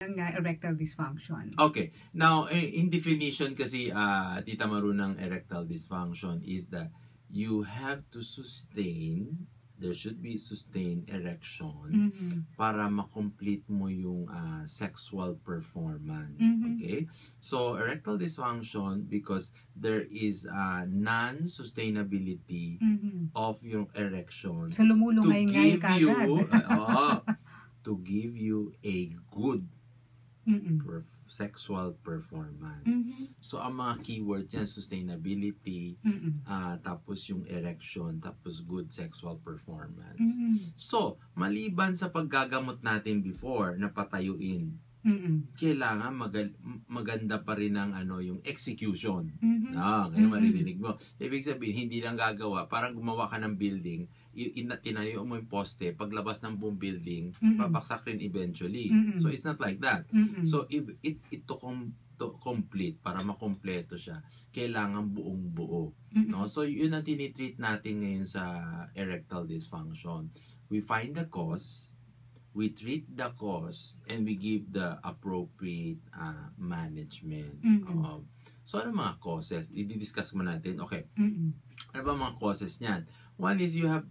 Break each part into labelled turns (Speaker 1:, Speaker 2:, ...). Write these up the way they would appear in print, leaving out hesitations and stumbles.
Speaker 1: ng erectile dysfunction.
Speaker 2: Okay. Now, in definition kasi, Tita Maru, ng erectile dysfunction is that you have to sustain, there should be sustained erection para ma-complete mo yung sexual performance. Okay? So, erectile dysfunction because there is non-sustainability of yung erection
Speaker 1: So, lumulungay-ngay
Speaker 2: to give you a good sexual performance. So, ang mga keyword yan, sustainability, tapos yung erection, tapos good sexual performance. So, maliban sa paggagamot natin before na patayuin, kailangan maganda pa rin ang yung execution. Ngayon maririnig mo. Ibig sabihin, hindi lang gagawa, parang gumawa ka ng building, tinayo mo yung poste, paglabas ng buong building, babaksak rin eventually. So, it's not like that. So, if to complete, para makompleto siya, kailangan buong buo. No? So, yun ang tinitreat natin ngayon sa erectile dysfunction. We find the cause, we treat the cause, and we give the appropriate management. So, ano mga causes? I-discuss mo natin. Okay. Ano ba mga causes niyan? One is you have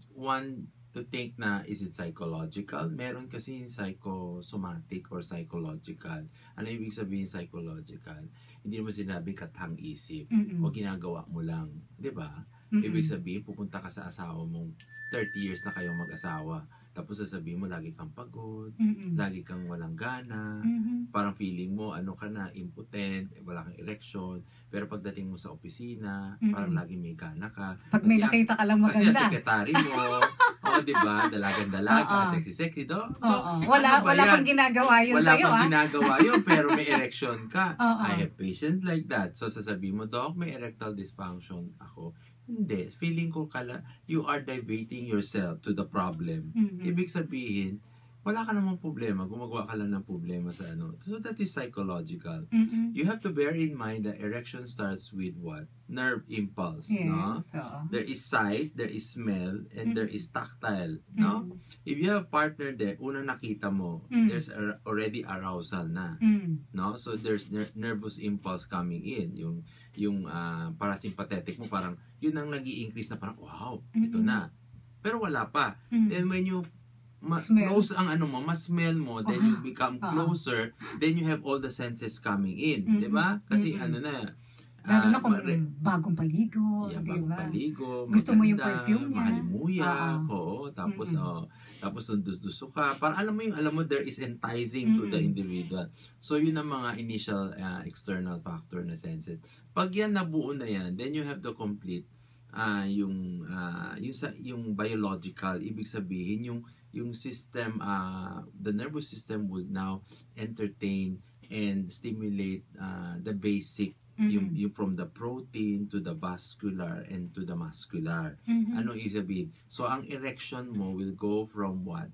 Speaker 2: to think na, is it psychological? Meron kasi psychosomatic or psychological. Ano ibig sabihin psychological? Hindi naman sinabi kathang isip o ginagawa mo lang. Diba? Ibig sabihin, pupunta ka sa asawa mong 30 years na kayong mag-asawa. Tapos sasabihin mo, lagi kang pagod, lagi kang walang gana, parang feeling mo, ka na, impotent, wala kang erection, pero pagdating mo sa opisina, parang lagi may gana ka.
Speaker 1: Pag may nakita ka lang maganda.
Speaker 2: Kasi ang sekretary mo, diba, dalagan-dalaga, sexy-sexy,
Speaker 1: wala kang ginagawa yun
Speaker 2: wala
Speaker 1: sa'yo,
Speaker 2: kang ginagawa yun, pero may erection ka. I have patients like that. So, sasabihin mo, Doc, may erectile dysfunction ako. Hindi. Feeling ko you are diverting yourself to the problem. Ibig sabihin, wala ka namang problema. Gumagawa ka lang ng problema sa So that is psychological. You have to bear in mind that erection starts with what? Nerve impulse.
Speaker 1: Yes,
Speaker 2: no? There is sight, there is smell, and there is tactile. No? If you have a partner there, unang nakita mo, there's already arousal na. No? So there's nervous impulse coming in. Yung parasympathetic mo, parang yun ang nag-i-increase na parang, wow, ito na. Pero wala pa. Then when you close ang mas smell mo, then you become closer, then you have all the senses coming in. Diba? Kasi
Speaker 1: Lalo na kung bagong paligo,
Speaker 2: bagong paligo,
Speaker 1: gusto mo yung perfume niya.
Speaker 2: Mahalimuya, tapos nandus-duso ka. Parang alam mo, there is enticing to the individual. So, yun ang mga initial external factor na senses. Pag yan nabuo na yan, then you have to complete yung biological, ibig sabihin, yung system, the nervous system would now entertain and stimulate the basic, yung from the protein to the vascular and to the muscular. Ano ibig sabihin? So, ang erection mo will go from what?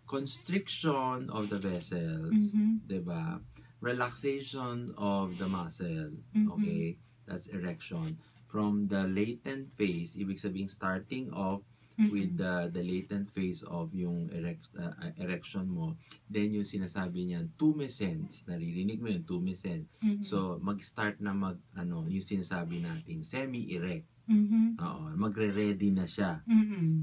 Speaker 2: Constriction of the vessels, diba? Relaxation of the muscle, okay? That's erection. From the latent phase, ibig sabihin starting off with the latent phase of yung erection mo, then yung sinasabi niyan, tumescence, naririnig mo yun, tumescence. So, mag-start na yung sinasabi natin, semi-erect. Magre-ready na siya.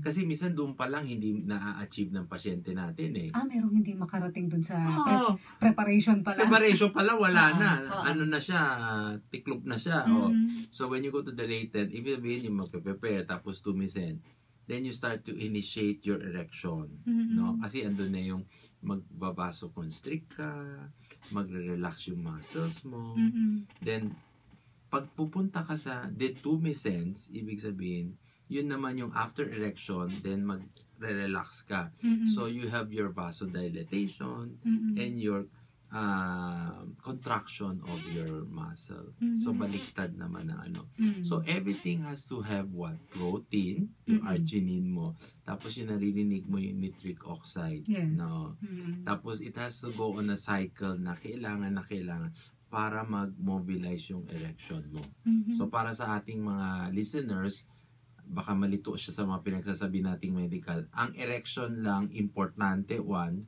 Speaker 2: Kasi minsan doon pa lang hindi na-achieve ng pasyente natin eh.
Speaker 1: Merong hindi makarating doon sa preparation pa lang.
Speaker 2: Preparation pa lang, wala na. Na siya, tiklop na siya. So when you go to the latent, ibig sabihin yung magpe-prepare, tapos tumescent, then you start to initiate your erection. No? Kasi andun na yung magbabasoconstrict ka, magre-relax yung muscles mo. Then, pag pupunta ka sa detumescence, ibig sabihin, yun naman yung after erection, then magre-relax ka. So, you have your vasodilatation and your contraction of your muscle. So, baliktad naman na So, everything has to have what? Protein, yung arginine mo. Tapos, yung naririnig mo yung nitric oxide.
Speaker 1: Yes.
Speaker 2: No? Tapos, it has to go on a cycle na kailangan para mag-mobilize yung erection mo. So, para sa ating mga listeners, baka malito siya sa mga pinagsasabi nating medical. Ang erection lang, importante, one,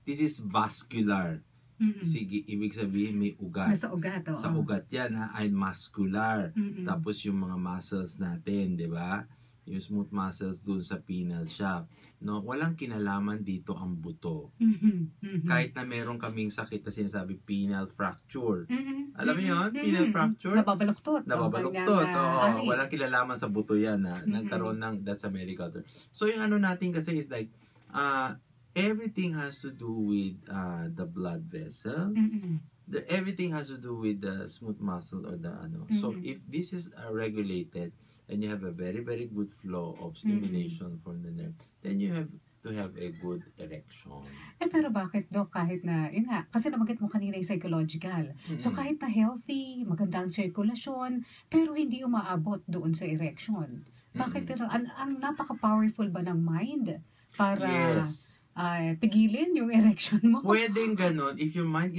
Speaker 2: this is vascular. Sige, ibig sabihin may ugat.
Speaker 1: Nasa ugat, oo.
Speaker 2: Sa ugat yan, ay muscular. Tapos yung mga muscles natin, di ba? Yung smooth muscles dun sa penile shaft. No, walang kinalaman dito ang buto. Kahit na meron kaming sakit na sinasabi penile fracture. Alam mo yun? Penile fracture?
Speaker 1: Nababaluktot.
Speaker 2: Nababaluktot. Oo, walang kinalaman sa buto yan. Nagkaroon ng, that's a medical term. So yung ano natin kasi is like, everything has to do with the blood vessel. Everything has to do with the smooth muscle or the ano. So if this is regulated and you have a very very good flow of stimulation from the nerve, then you have to have a good erection.
Speaker 1: Pero bakit, Dok, kahit na, yun nga, kasi nabanggit mo kanina yung psychological. So kahit na healthy, maganda ang sirkulasyon, pero hindi umaabot doon sa erection. Bakit? Ang napaka-powerful ba ng mind para pigilin yung erection mo?
Speaker 2: Pwedeng ganon if your mind is